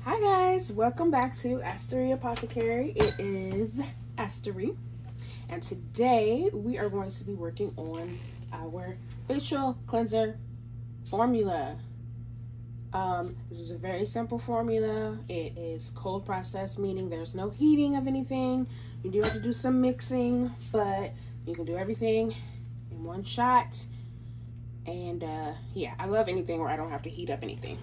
Hi guys, welcome back to Astarie Apothecary. It is Astarie, and today we are going to be working on our facial cleanser formula. This is a very simple formula. It is cold process, meaning there's no heating of anything. You do have to do some mixing, but you can do everything in one shot. And yeah, I love anything where I don't have to heat up anything.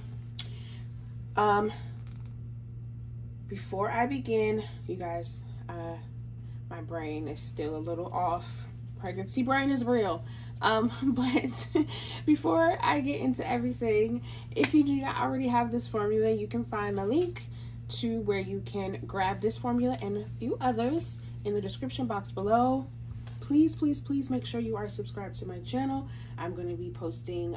Before I begin, you guys, my brain is still a little off. Pregnancy brain is real. But before I get into everything, if you do not already have this formula, you can find a link to where you can grab this formula and a few others in the description box below. Please, please, please make sure you are subscribed to my channel. I'm going to be posting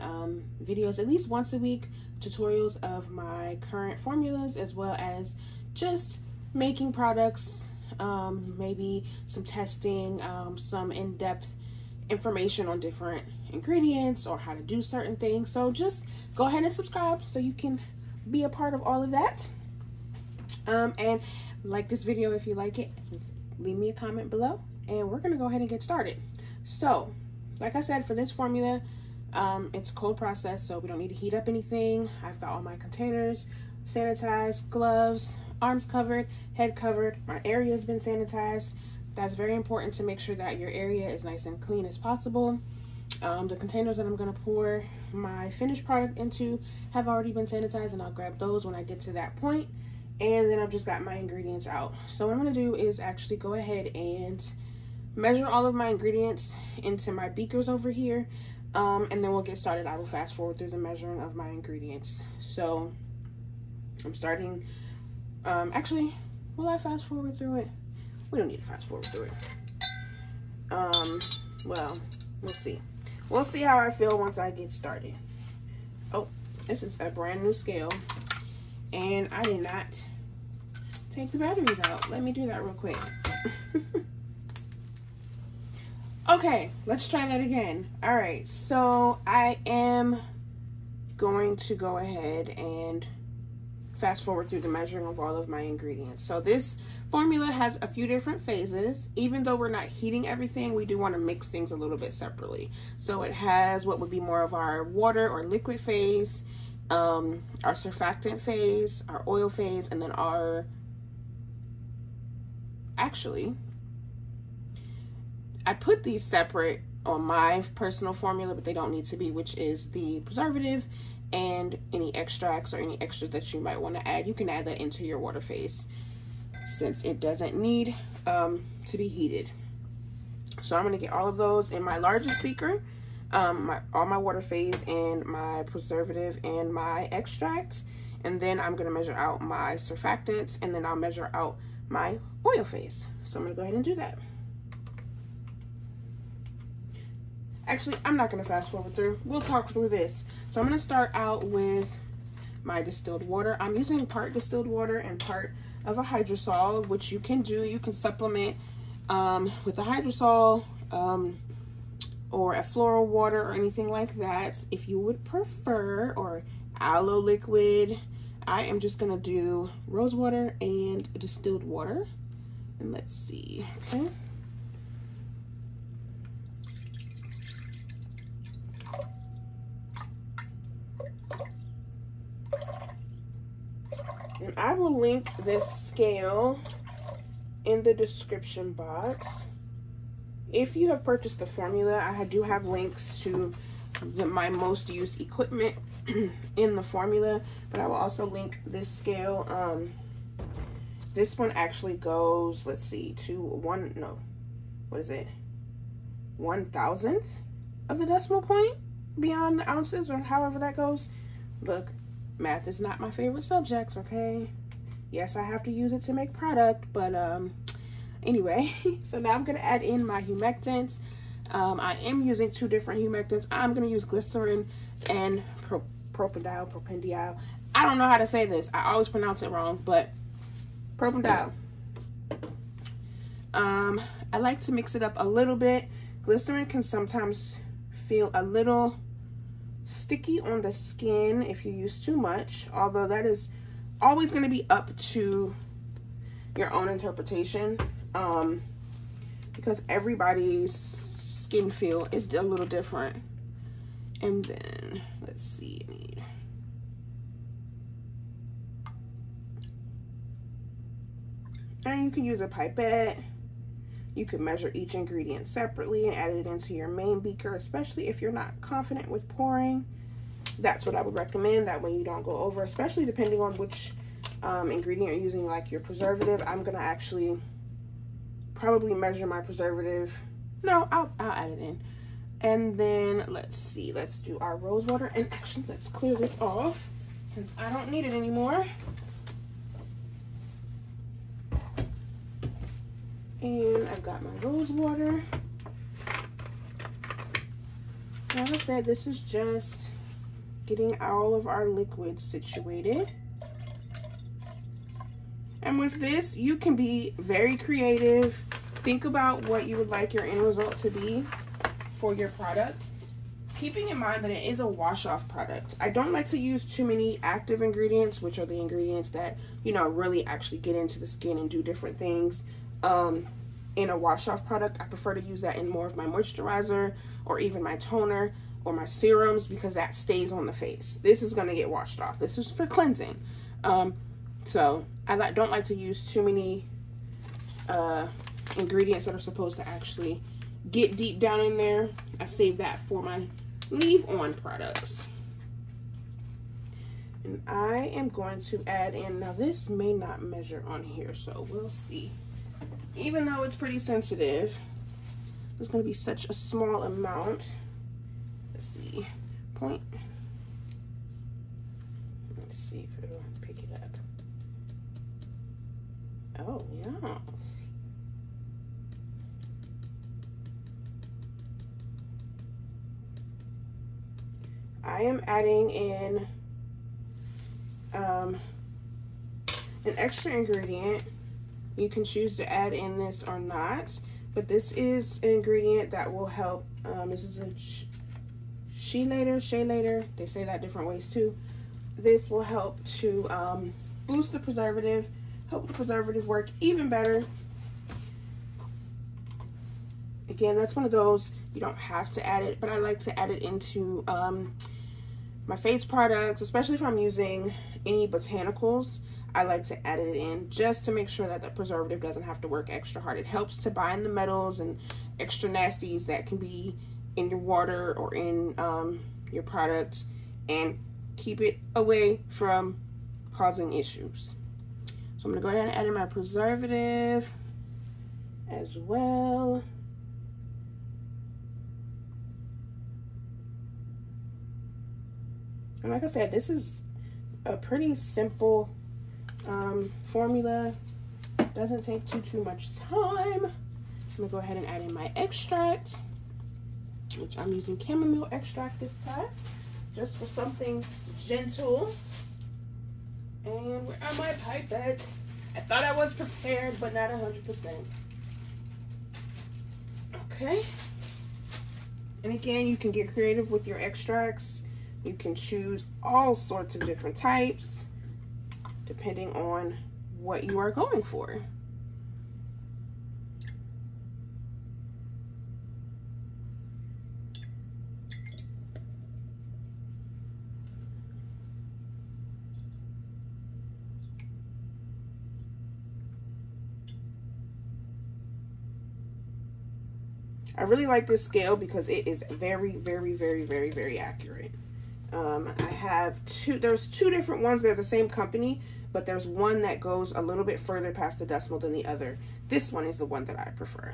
videos at least once a week, tutorials of my current formulas, as well as just making products, maybe some testing, some in-depth information on different ingredients or how to do certain things. So just go ahead and subscribe so you can be a part of all of that. And like this video if you like it. Leave me a comment below, and we're gonna go ahead and get started. So like I said, for this formula, it's cold process, so we don't need to heat up anything. I've got all my containers sanitized, gloves, arms covered, head covered. My area has been sanitized. That's very important to make sure that your area is nice and clean as possible. The containers that I'm going to pour my finished product into have already been sanitized, and I'll grab those when I get to that point. And then I've just got my ingredients out. So what I'm going to do is actually go ahead and measure all of my ingredients into my beakers over here, and then we'll get started. I will fast forward through the measuring of my ingredients. So I'm starting, actually, will I fast forward through it? We don't need to fast forward through it. Well, we'll see. We'll see how I feel once I get started. Oh, this is a brand new scale, and I did not take the batteries out. Let me do that real quick. Okay, let's try that again. All right, so I am going to go ahead and fast forward through the measuring of all of my ingredients. So this formula has a few different phases. Even though we're not heating everything, we do want to mix things a little bit separately. So it has what would be more of our water or liquid phase, our surfactant phase, our oil phase, and then our, actually, I put these separate on my personal formula, but they don't need to be, which is the preservative and any extracts or any extras that you might want to add. You can add that into your water phase since it doesn't need to be heated. So I'm going to get all of those in my largest beaker, all my water phase and my preservative and my extracts, and then I'm going to measure out my surfactants, and then I'll measure out my oil phase. So I'm going to go ahead and do that. Actually, I'm not going to fast forward through. We'll talk through this. So I'm going to start out with my distilled water. I'm using part distilled water and part of a hydrosol, which you can do. You can supplement with a hydrosol or a floral water or anything like that if you would prefer, or aloe liquid. I am just going to do rose water and distilled water. And let's see. Okay. And I will link this scale in the description box. If you have purchased the formula, I do have links to my most used equipment in the formula, but I will also link this scale. This one actually goes, let's see, to 1,000th of the decimal point beyond the ounces, or however that goes. Look, math is not my favorite subject, okay? Yes, I have to use it to make product, but anyway. So now I'm going to add in my humectants. I am using two different humectants. I'm going to use glycerin and propendial. I don't know how to say this. I always pronounce it wrong, but propendial. I like to mix it up a little bit. Glycerin can sometimes feel a little sticky on the skin if you use too much, although that is always going to be up to your own interpretation, because everybody's skin feel is a little different. And then let's see, and you can use a pipette. You can measure each ingredient separately and add it into your main beaker, especially if you're not confident with pouring. That's what I would recommend. That way you don't go over, especially depending on which ingredient you're using, like your preservative. I'm gonna actually probably measure my preservative. No, I'll add it in. And then let's see, let's do our rose water. And actually, let's clear this off since I don't need it anymore. And I've got my rose water. Like I said, this is just getting all of our liquids situated. And with this, you can be very creative. Think about what you would like your end result to be for your product, keeping in mind that it is a wash-off product. I don't like to use too many active ingredients, which are the ingredients that, you know, really actually get into the skin and do different things. In a wash-off product, I prefer to use that in more of my moisturizer or even my toner or my serums, because that stays on the face. This is going to get washed off. This is for cleansing. So I don't like to use too many ingredients that are supposed to actually get deep down in there. I save that for my leave-on products. And I am going to add in, now this may not measure on here, so we'll see. Even though it's pretty sensitive, there's going to be such a small amount. Let's see, point. Let's see if it'll pick it up. Oh, yes. I am adding in an extra ingredient. You can choose to add in this or not, but this is an ingredient that will help. This is a chelator. They say that different ways too. This will help to boost the preservative, help the preservative work even better. Again, that's one of those, you don't have to add it, but I like to add it into my face products, especially if I'm using any botanicals. I like to add it in just to make sure that the preservative doesn't have to work extra hard. It helps to bind the metals and extra nasties that can be in your water or in your products, and keep it away from causing issues. So I'm gonna go ahead and add in my preservative as well. And like I said, this is a pretty simple formula. Doesn't take too much time. I'm gonna go ahead and add in my extract, which I'm using chamomile extract this time, just for something gentle. And where are my pipettes? I thought I was prepared, but not 100%. Okay. And again, you can get creative with your extracts. You can choose all sorts of different types, depending on what you are going for. I really like this scale because it is very accurate. I have there's two different ones. They're the same company, but there's one that goes a little bit further past the decimal than the other. This one is the one that I prefer.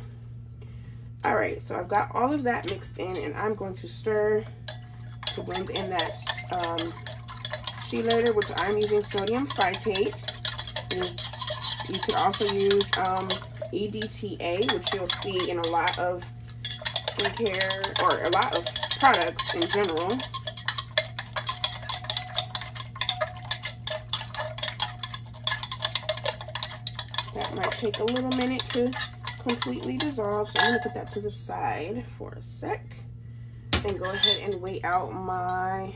All right, so I've got all of that mixed in, and I'm going to stir to blend in that chelator, which I'm using sodium phytate. You could also use EDTA, which you'll see in a lot of skincare or a lot of products in general. That might take a little minute to completely dissolve, so I'm going to put that to the side for a sec and go ahead and wait out my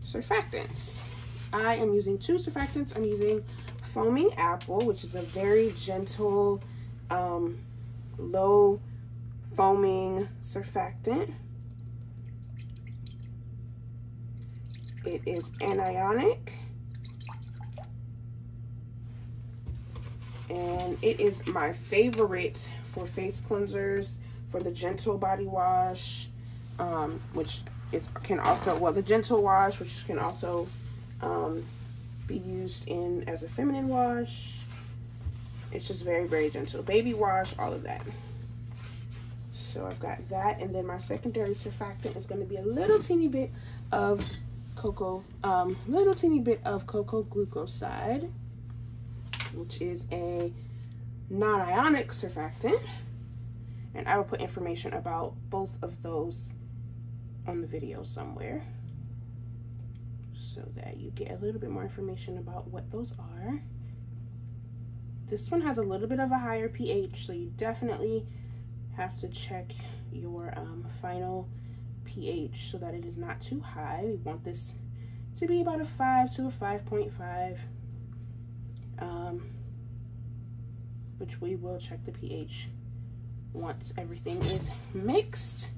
surfactants. I am using 2 surfactants. I'm using Foaming Apple, which is a very gentle, low foaming surfactant. It is anionic, and it is my favorite for face cleansers, for the gentle body wash, which can also, well, the gentle wash, which can also be used as a feminine wash. It's just very, very gentle. Baby wash, all of that. So I've got that, and then my secondary surfactant is going to be a little teeny bit of cocoa glucoside, which is a non-ionic surfactant, and I will put information about both of those on the video somewhere so that you get a little bit more information about what those are. This one has a little bit of a higher pH, so you definitely have to check your final pH so that it is not too high. We want this to be about a 5 to a 5.5, which we will check the pH once everything is mixed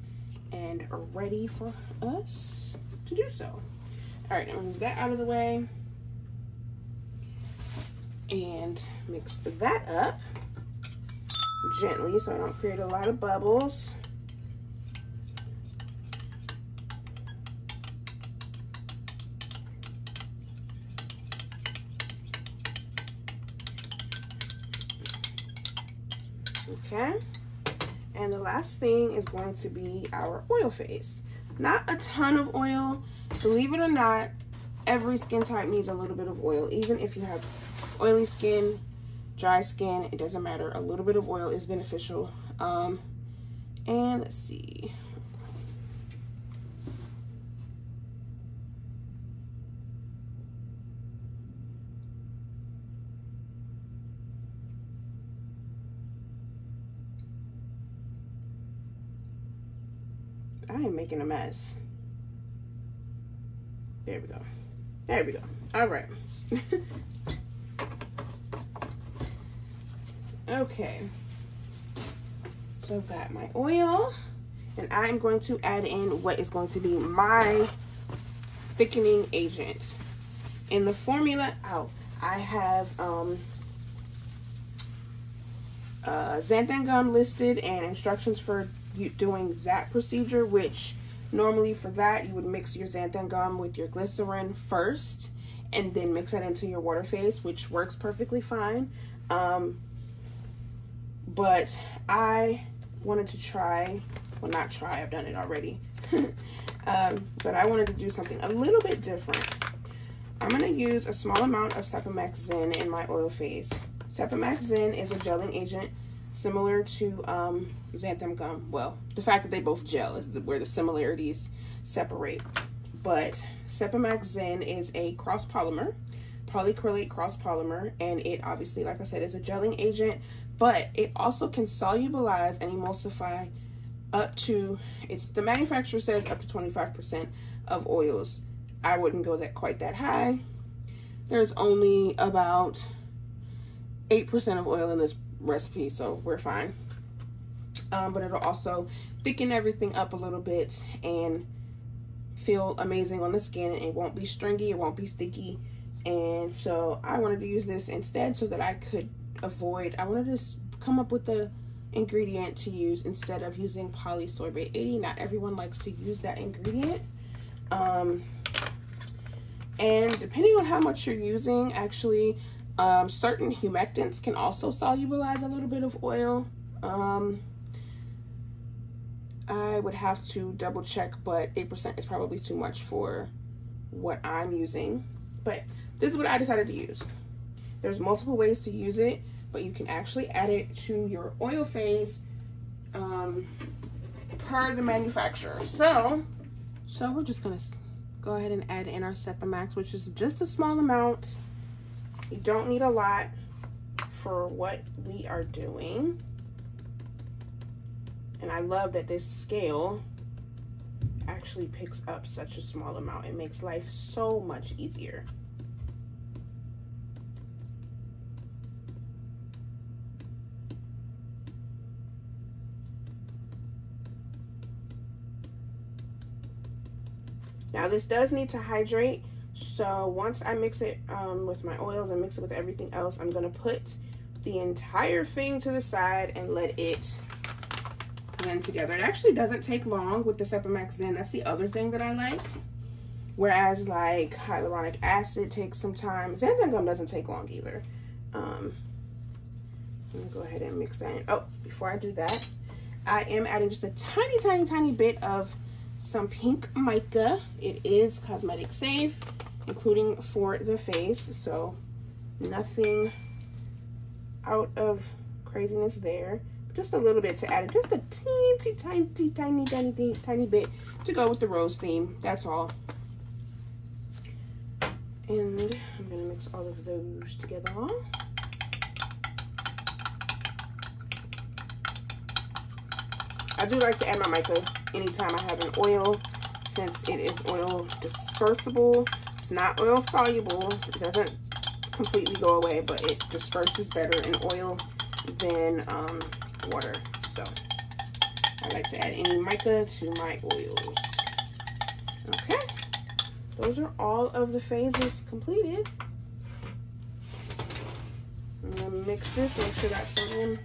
and ready for us to do so. All right, I'm gonna move that out of the way and mix that up gently so I don't create a lot of bubbles. Okay, and the last thing is going to be our oil phase. Not a ton of oil. Believe it or not, every skin type needs a little bit of oil. Even if you have oily skin, dry skin, it doesn't matter. A little bit of oil is beneficial. And let's see. I am making a mess. There we go. There we go. All right. Okay. So I've got my oil, and I'm going to add in what is going to be my thickening agent. In the formula, I have xanthan gum listed and instructions for doing that procedure, which normally for that you would mix your xanthan gum with your glycerin first and then mix that into your water phase, which works perfectly fine. But I wanted to try, well, not try, I've done it already. But I wanted to do something a little bit different. I'm going to use a small amount of Sepamax Zen in my oil phase. Sepamax Zen is a gelling agent similar to xanthan gum. Well, the fact that they both gel is where the similarities separate. But Sepamax Zen is a cross polymer, polyacrylate cross polymer, and it obviously, like I said, is a gelling agent, but it also can solubilize and emulsify up to, the manufacturer says up to 25% of oils. I wouldn't go quite that high. There's only about 8% of oil in this recipe, so we're fine. But it'll also thicken everything up a little bit and feel amazing on the skin. It won't be stringy, it won't be sticky. And so I wanted to use this instead so that I could avoid, I wanted to come up with the ingredient to use instead of using polysorbate 80. Not everyone likes to use that ingredient. And depending on how much you're using, actually, certain humectants can also solubilize a little bit of oil. I would have to double check, but 8% is probably too much for what I'm using. But this is what I decided to use. There's multiple ways to use it, but you can actually add it to your oil phase per the manufacturer. So we're just gonna go ahead and add in our Sepamax, which is just a small amount. You don't need a lot for what we are doing. And I love that this scale actually picks up such a small amount. It makes life so much easier. Now this does need to hydrate, so once I mix it with my oils and mix it with everything else, I'm gonna put the entire thing to the side and let it blend together. It actually doesn't take long with the Sepamax Zen. That's the other thing that I like. Whereas like hyaluronic acid takes some time. Xanthan gum doesn't take long either. I'm gonna go ahead and mix that in. Oh, before I do that, I am adding just a tiny bit of some pink mica. It is cosmetic safe, including for the face, so nothing out of craziness there. Just a little bit to add, just a tiny bit to go with the rose theme. That's all. And I'm gonna mix all of those together. I do like to add my mica anytime I have an oil, since it is oil dispersible. It's not oil soluble. It doesn't completely go away, but it disperses better in oil than water. So I like to add any mica to my oils. Okay, those are all of the phases completed. I'm gonna mix this, make sure that sodium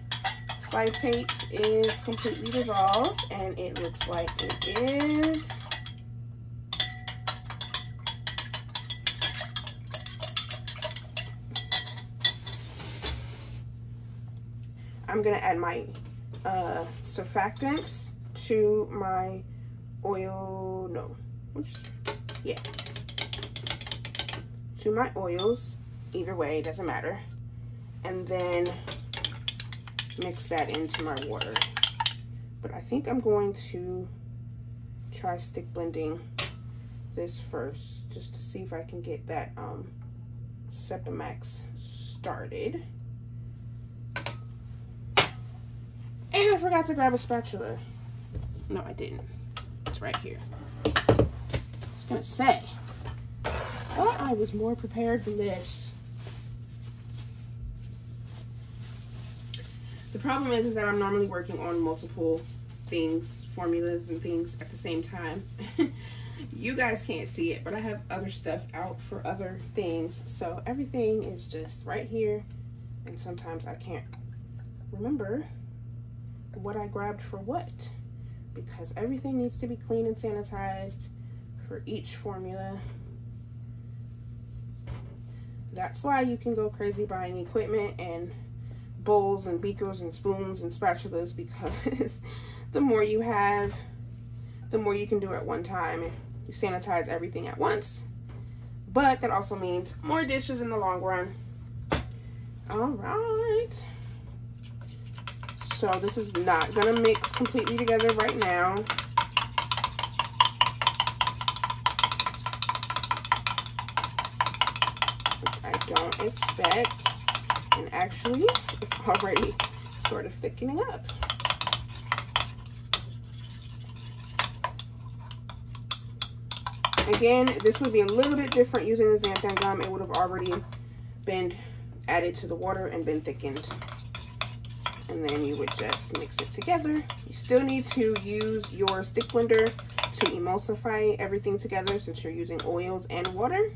phytate is completely dissolved, and it looks like it is. I'm gonna add my surfactants to my oil, to my oils. Either way, it doesn't matter. And then mix that into my water. But I think I'm going to try stick blending this first, just to see if I can get that Sepamax started. And I forgot to grab a spatula. No, I didn't. It's right here. I was gonna say, I thought I was more prepared than this. The problem is that I'm normally working on multiple things, formulas and things at the same time. You guys can't see it, but I have other stuff out for other things. So everything is just right here. And sometimes I can't remember what I grabbed for what, because everything needs to be clean and sanitized for each formula. That's why you can go crazy buying equipment and bowls and beakers and spoons and spatulas, because the more you have, the more you can do at one time. You sanitize everything at once, but that also means more dishes in the long run. All right, so this is not gonna mix completely together right now. I don't expect, and actually it's already sort of thickening up. Again, this would be a little bit different using the xanthan gum. It would have already been added to the water and been thickened. And then you would just mix it together. You still need to use your stick blender to emulsify everything together, since you're using oils and water.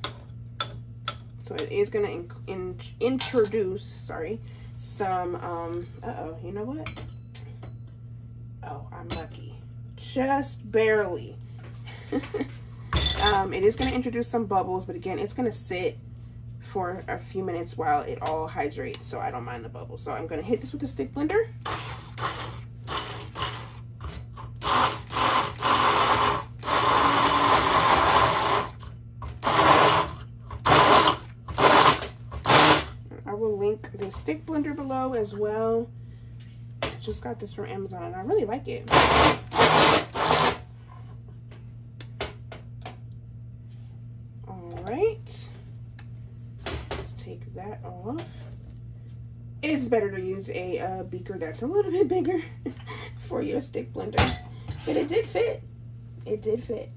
So it is going to introduce, some, uh-oh, you know what? Oh, I'm lucky. Just barely. It is going to introduce some bubbles, but again, it's going to sit for a few minutes while it all hydrates, so I don't mind the bubbles. So I'm going to hit this with the stick blender. I will link the stick blender below as well. Just got this from Amazon and I really like it. That off. It's better to use a beaker that's a little bit bigger for your stick blender, but it did fit. it did fit.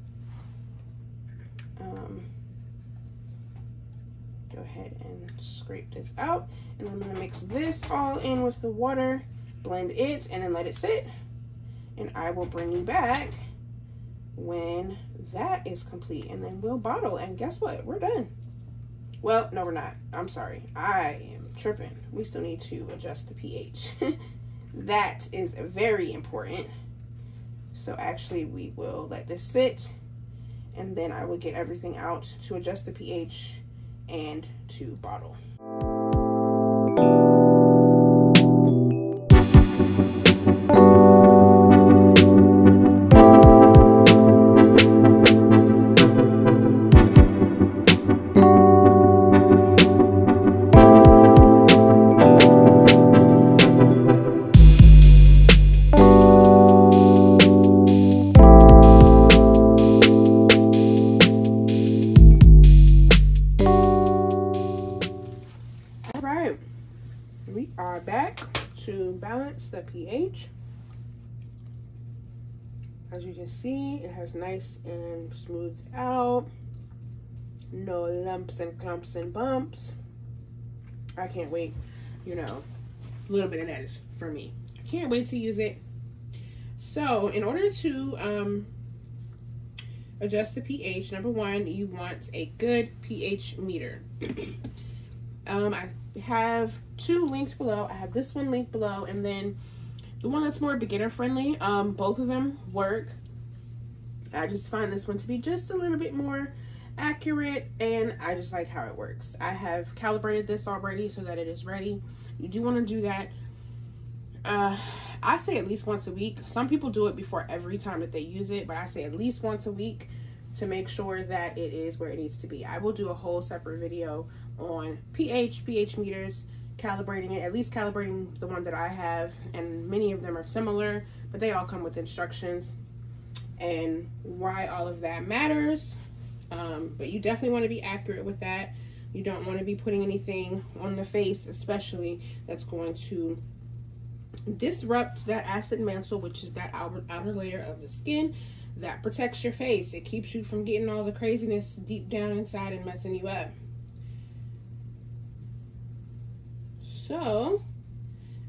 Go ahead and scrape this out, and I'm gonna mix this all in with the water, blend it, and then let it sit. And I will bring you back when that is complete, and then we'll bottle. And guess what? We're done. Well, no, we're not. I'm sorry. I am tripping. We still need to adjust the pH. That is very important. So actually, we will let this sit, and then I will get everything out to adjust the pH and to bottle. We are back to balance the pH. As you can see, it has nice and smoothed out. No lumps and clumps and bumps. I can't wait, you know, a little bit of that is for me. I can't wait to use it. So in order to adjust the pH, number one, you want a good pH meter. I have two linked below. I have this one linked below, and then the one that's more beginner friendly. Both of them work. I just find this one to be just a little bit more accurate, and I just like how it works. I have calibrated this already so that it is ready. You do want to do that. I say at least once a week. Some people do it before every time that they use it, but I say at least once a week to make sure that it is where it needs to be. I will do a whole separate video on pH meters, calibrating it, at least calibrating the one that I have, and many of them are similar, but they all come with instructions and why all of that matters. But you definitely want to be accurate with that. You don't want to be putting anything on the face, especially, that's going to disrupt that acid mantle, which is that outer layer of the skin that protects your face. It keeps you from getting all the craziness deep down inside and messing you up. So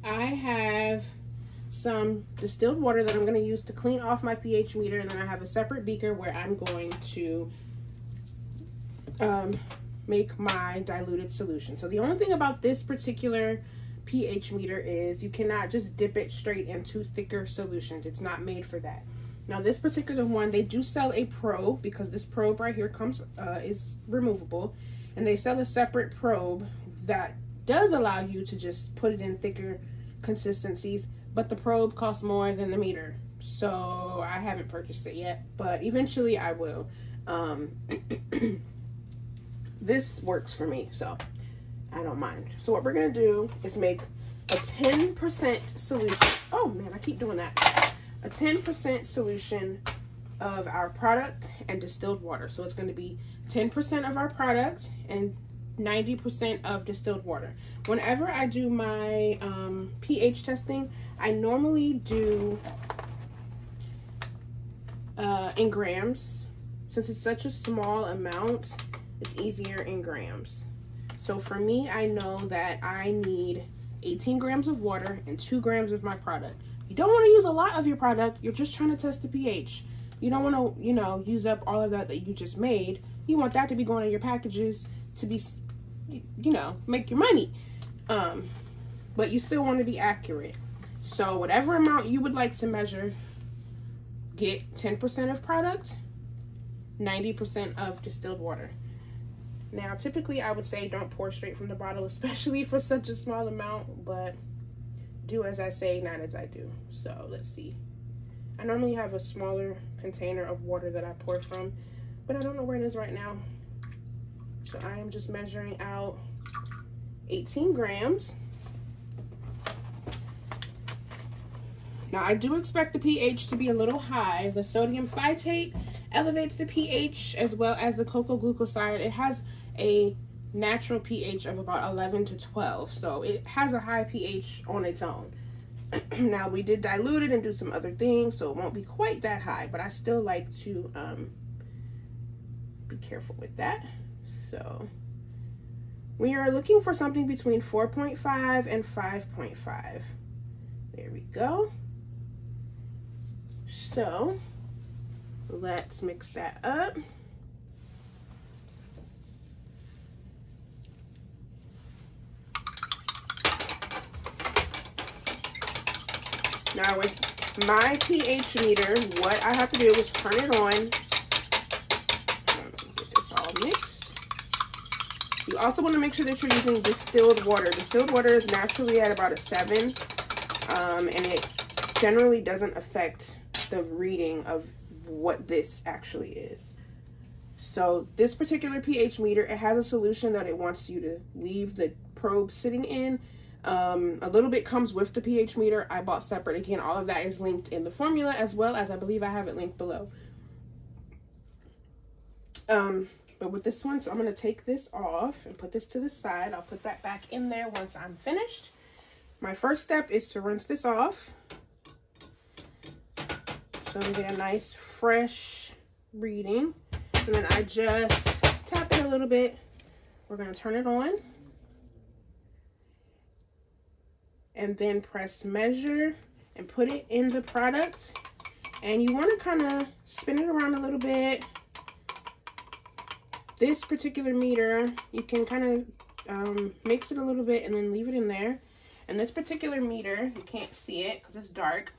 I have some distilled water that I'm going to use to clean off my pH meter, and then I have a separate beaker where I'm going to make my diluted solution. So the only thing about this particular pH meter is you cannot just dip it straight into thicker solutions. It's not made for that. Now this particular one, they do sell a probe, because this probe right here comes is removable, and they sell a separate probe that does allow you to just put it in thicker consistencies, but the probe costs more than the meter, so I haven't purchased it yet, but eventually I will. This works for me, so I don't mind. So what we're gonna do is make a 10% solution. Oh man, I keep doing that. A 10% solution of our product and distilled water. So it's gonna be 10% of our product and 90% of distilled water. Whenever I do my pH testing, I normally do in grams. Since it's such a small amount, it's easier in grams. So for me, I know that I need 18 grams of water and 2 grams of my product. You don't want to use a lot of your product. You're just trying to test the pH. You don't want to, you know, use up all of that you just made. You want that to be going in your packages to be, you know, make your money. But you still want to be accurate. So whatever amount you would like to measure, get 10% of product, 90% of distilled water. Now, typically I would say don't pour straight from the bottle, especially for such a small amount, but do as I say, not as I do. So let's see. I normally have a smaller container of water that I pour from, but I don't know where it is right now. So I am just measuring out 18 grams. Now I do expect the pH to be a little high. The sodium phytate elevates the pH as well as the cocoa glucoside. It has a natural pH of about 11 to 12. So it has a high pH on its own. Now we did dilute it and do some other things, so it won't be quite that high, but I still like to be careful with that. So we are looking for something between 4.5 and 5.5. There we go. So let's mix that up. Now with my pH meter, what I have to do is turn it on. Get this all mixed. You also want to make sure that you're using distilled water. Distilled water is naturally at about a 7, and it generally doesn't affect the reading of what this actually is. So this particular pH meter, it has a solution that it wants you to leave the probe sitting in. A little bit comes with the pH meter. I bought separate. Again, all of that is linked in the formula, as well as I believe I have it linked below. But with this one, so I'm going to take this off and put this to the side. I'll put that back in there once I'm finished. My first step is to rinse this off, so we get a nice fresh reading. And then I just tap it a little bit. We're going to turn it on. And then press measure and put it in the product. And you want to kind of spin it around a little bit. This particular meter, you can kind of mix it a little bit and then leave it in there. And this particular meter, you can't see it because it's dark.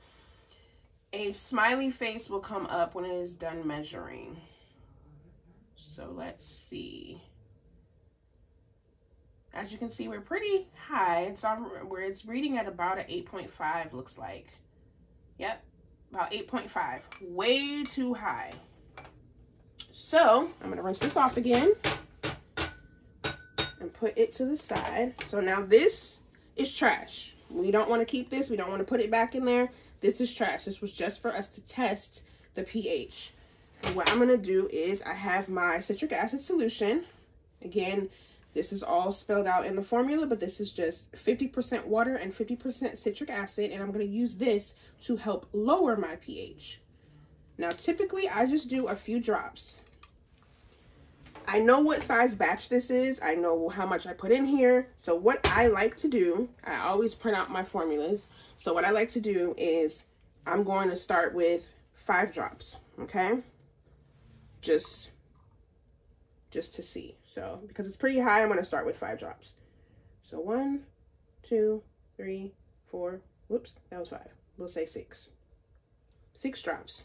A smiley face will come up when it is done measuring. So let's see. As you can see, we're pretty high. It's on where it's reading at about an 8.5, looks like. Yep, about 8.5. Way too high. So I'm gonna rinse this off again and put it to the side. So now this is trash. We don't want to keep this. We don't want to put it back in there. This is trash. This was just for us to test the pH. And what I'm gonna do is I have my citric acid solution. Again, this is all spelled out in the formula, but this is just 50% water and 50% citric acid, and I'm going to use this to help lower my pH. Now, typically, I just do a few drops. I know what size batch this is. I know how much I put in here. So what I like to do, I always print out my formulas. So what I like to do is I'm going to start with 5 drops, okay? Just to see. So because it's pretty high, I'm going to start with 5 drops. So 1, 2, 3, 4, whoops, that was 5. We'll say 6. 6 drops.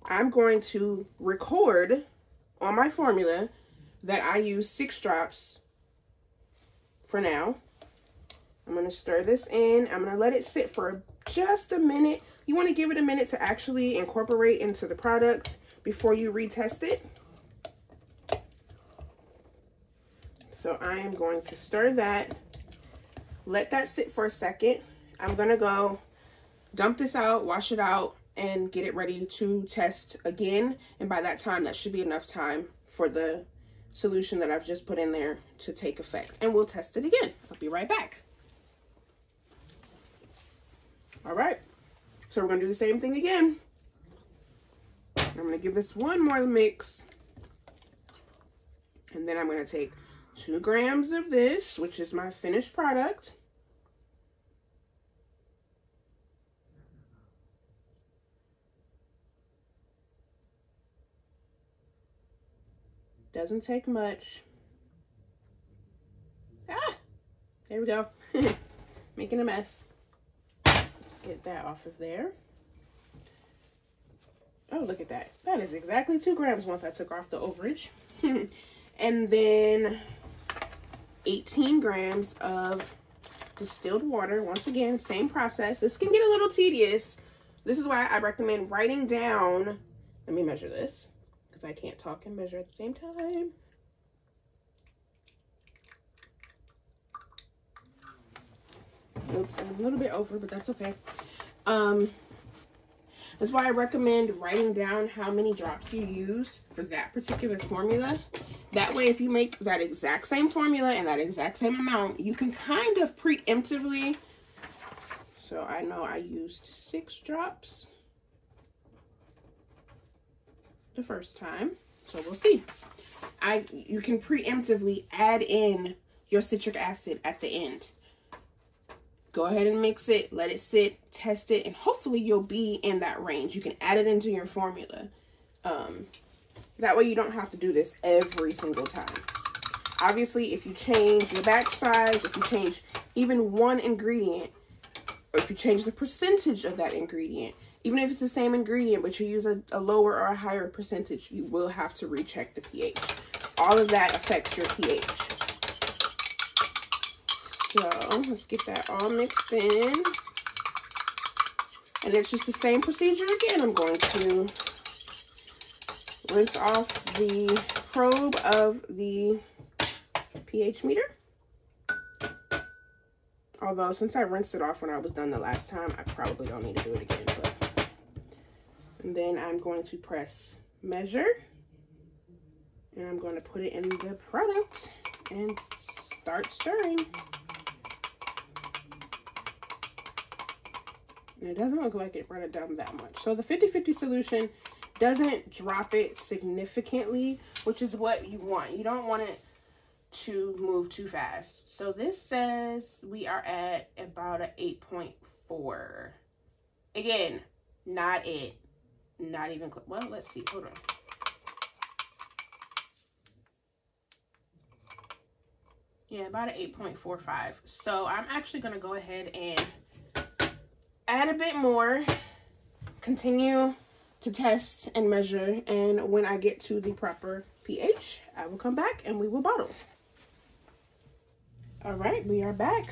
I'm going to record on my formula that I use 6 drops for now. I'm going to stir this in. I'm going to let it sit for just a minute. You want to give it a minute to actually incorporate into the product before you retest it. So I am going to stir that, let that sit for a second. I'm going to go dump this out, wash it out, and get it ready to test again. And by that time, that should be enough time for the solution that I've just put in there to take effect. And we'll test it again. I'll be right back. All right. So we're going to do the same thing again. I'm going to give this one more mix. And then I'm going to take 2 grams of this, which is my finished product. Doesn't take much. Ah, there we go. Making a mess. Let's get that off of there. Oh, look at that. That is exactly 2 grams once I took off the overage. And then 18 grams of distilled water. Once again, same process. This can get a little tedious. This is why I recommend writing down. Let me measure this because I can't talk and measure at the same time. Oops, I'm a little bit over, but that's okay. That's why I recommend writing down how many drops you use for that particular formula. That way, if you make that exact same formula and that exact same amount, you can kind of preemptively So I know I used 6 drops the first time, so we'll see. You can preemptively add in your citric acid at the end. Go ahead and mix it, let it sit, test it, and hopefully you'll be in that range. You can add it into your formula. That way you don't have to do this every single time. Obviously, if you change your batch size, if you change even one ingredient, or if you change the percentage of that ingredient, even if it's the same ingredient, but you use a lower or a higher percentage, you will have to recheck the pH. All of that affects your pH. So let's get that all mixed in. And it's just the same procedure again. I'm going to rinse off the probe of the pH meter. Although since I rinsed it off when I was done the last time, I probably don't need to do it again. And then I'm going to press measure. And I'm going to put it in the product and start stirring. And it doesn't look like it brought it down that much. So the 50-50 solution doesn't drop it significantly, which is what you want. You don't want it to move too fast. So this says we are at about an 8.4. Again, not it. Not even close. Well, let's see. Hold on. Yeah, about an 8.45. So I'm actually going to go ahead and add a bit more. Continue to test and measure. And when I get to the proper pH, I will come back and we will bottle. All right, we are back.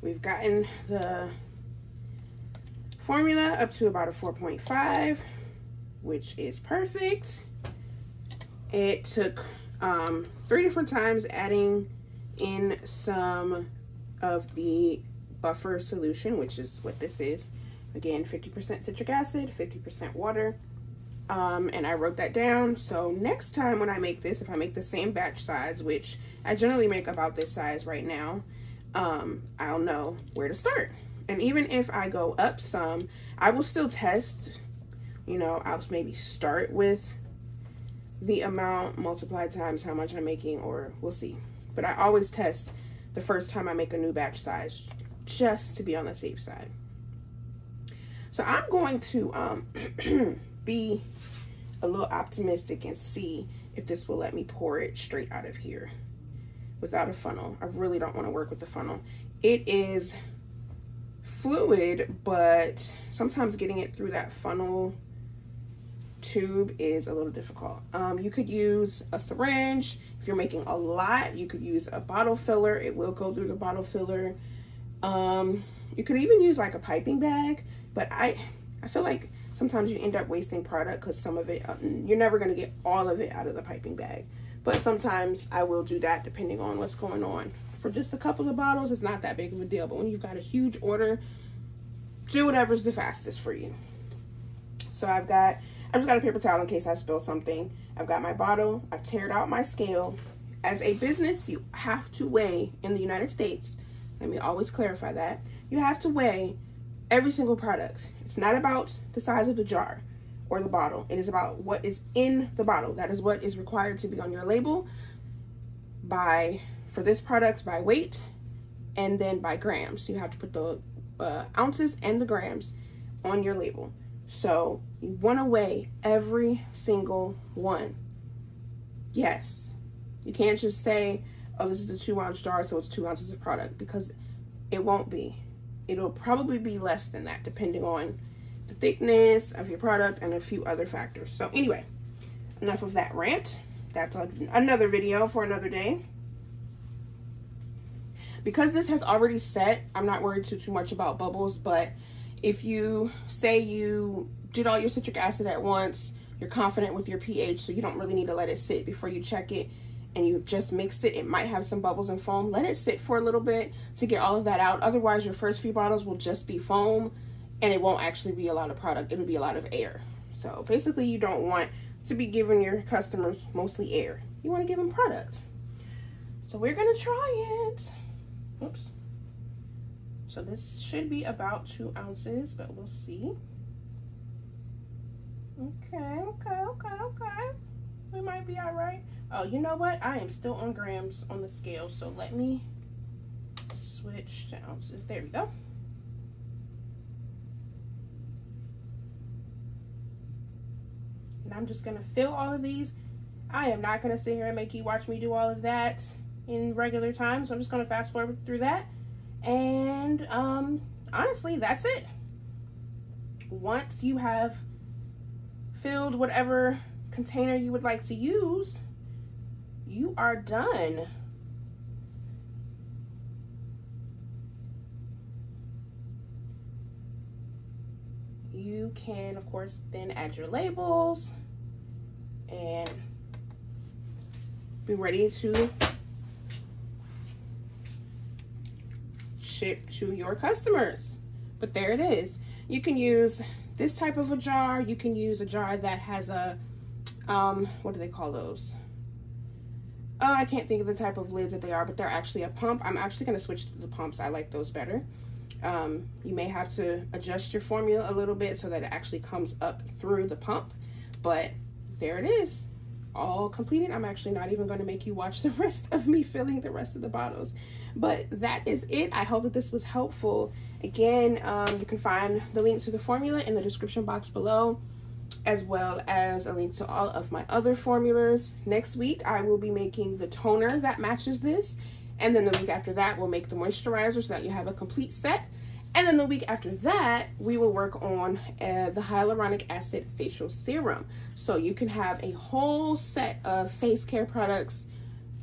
We've gotten the formula up to about a 4.5, which is perfect. It took 3 different times adding in some of the buffer solution, which is what this is. Again, 50% citric acid, 50% water. And I wrote that down. So next time when I make this, if I make the same batch size, which I generally make about this size right now, I'll know where to start. And even if I go up some, I will still test. You know, I'll maybe start with the amount multiplied times how much I'm making, or we'll see. But I always test the first time I make a new batch size, just to be on the safe side. So I'm going to be a little optimistic and see if this will let me pour it straight out of here without a funnel. I really don't want to work with the funnel. It is fluid, but sometimes getting it through that funnel tube is a little difficult. You could use a syringe. If you're making a lot, you could use a bottle filler. It will go through the bottle filler. You could even use like a piping bag, but I feel like sometimes you end up wasting product because some of it, you're never going to get all of it out of the piping bag. But sometimes I will do that depending on what's going on. For just a couple of bottles, it's not that big of a deal. But when you've got a huge order, do whatever's the fastest for you. So I've just got a paper towel in case I spill something. I've got my bottle. I've teared out my scale. As a business, you have to weigh in the United States. Let me always clarify that. You have to weigh every single product. It's not about the size of the jar or the bottle. It is about what is in the bottle. That is what is required to be on your label for this product by weight and then by grams. So you have to put the ounces and the grams on your label. So you want to weigh every single one. Yes. You can't just say, oh, this is a 2-ounce jar, so it's 2 ounces of product, because it won't be. It'll probably be less than that, depending on the thickness of your product and a few other factors. So anyway, enough of that rant. That's another video for another day. Because this has already set, I'm not worried too much about bubbles, but if you say you did all your citric acid at once, you're confident with your pH, so you don't really need to let it sit before you check it, and you just mixed it, it might have some bubbles and foam. Let it sit for a little bit to get all of that out. Otherwise, your first few bottles will just be foam, and it won't actually be a lot of product. It'll be a lot of air. So basically, you don't want to be giving your customers mostly air. You want to give them product. So we're going to try it. Oops. So this should be about 2 ounces, but we'll see. Okay. We might be all right. Oh, you know what? I am still on grams on the scale, so let me switch to ounces. There we go. And I'm just gonna fill all of these. I am not gonna sit here and make you watch me do all of that in regular time, so I'm just gonna fast forward through that. And honestly, that's it. Once you have filled whatever container you would like to use, you are done. You can, of course, then add your labels and be ready to ship to your customers. But there it is. You can use this type of a jar. You can use a jar that has a what do they call those? Oh, I can't think of the type of lids that they are, but they're actually a pump. I'm actually going to switch to the pumps. I like those better. You may have to adjust your formula a little bit so that it actually comes up through the pump, but there it is, all completed. I'm actually not even going to make you watch the rest of me filling the rest of the bottles, but that is it. I hope that this was helpful. Again, you can find the link to the formula in the description box below, as well as a link to all of my other formulas. Next week, I will be making the toner that matches this. And then the week after that, we'll make the moisturizer so that you have a complete set. And then the week after that, we will work on the hyaluronic acid facial serum. So you can have a whole set of face care products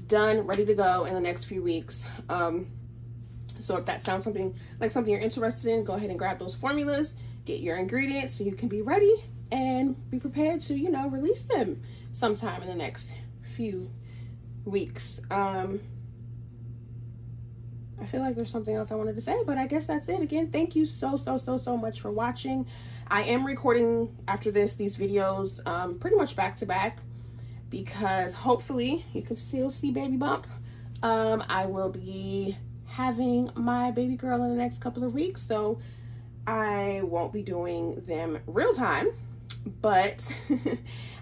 done, ready to go in the next few weeks. So if that sounds something you're interested in, go ahead and grab those formulas, get your ingredients so you can be ready and be prepared to, you know, release them sometime in the next few weeks. I feel like there's something else I wanted to say, but I guess that's it. Again, thank you so much for watching. I am recording after this these videos pretty much back to back, because hopefully you can still see baby bump. I will be having my baby girl in the next couple of weeks, so I won't be doing them real time, but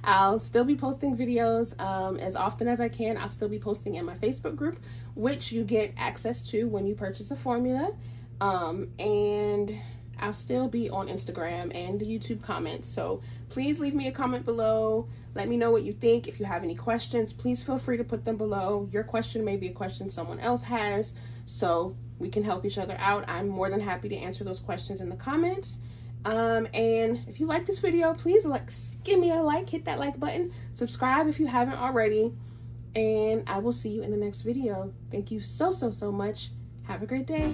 I'll still be posting videos as often as I can. I'll still be posting in my Facebook group, which you get access to when you purchase a formula, and I'll still be on Instagram and the YouTube comments. So please leave me a comment below. Let me know what you think. If you have any questions, please feel free to put them below. Your question may be a question someone else has, so we can help each other out. I'm more than happy to answer those questions in the comments. And if you like this video, please give me a like, hit that like button, subscribe if you haven't already, and I will see you in the next video. Thank you so much. Have a great day.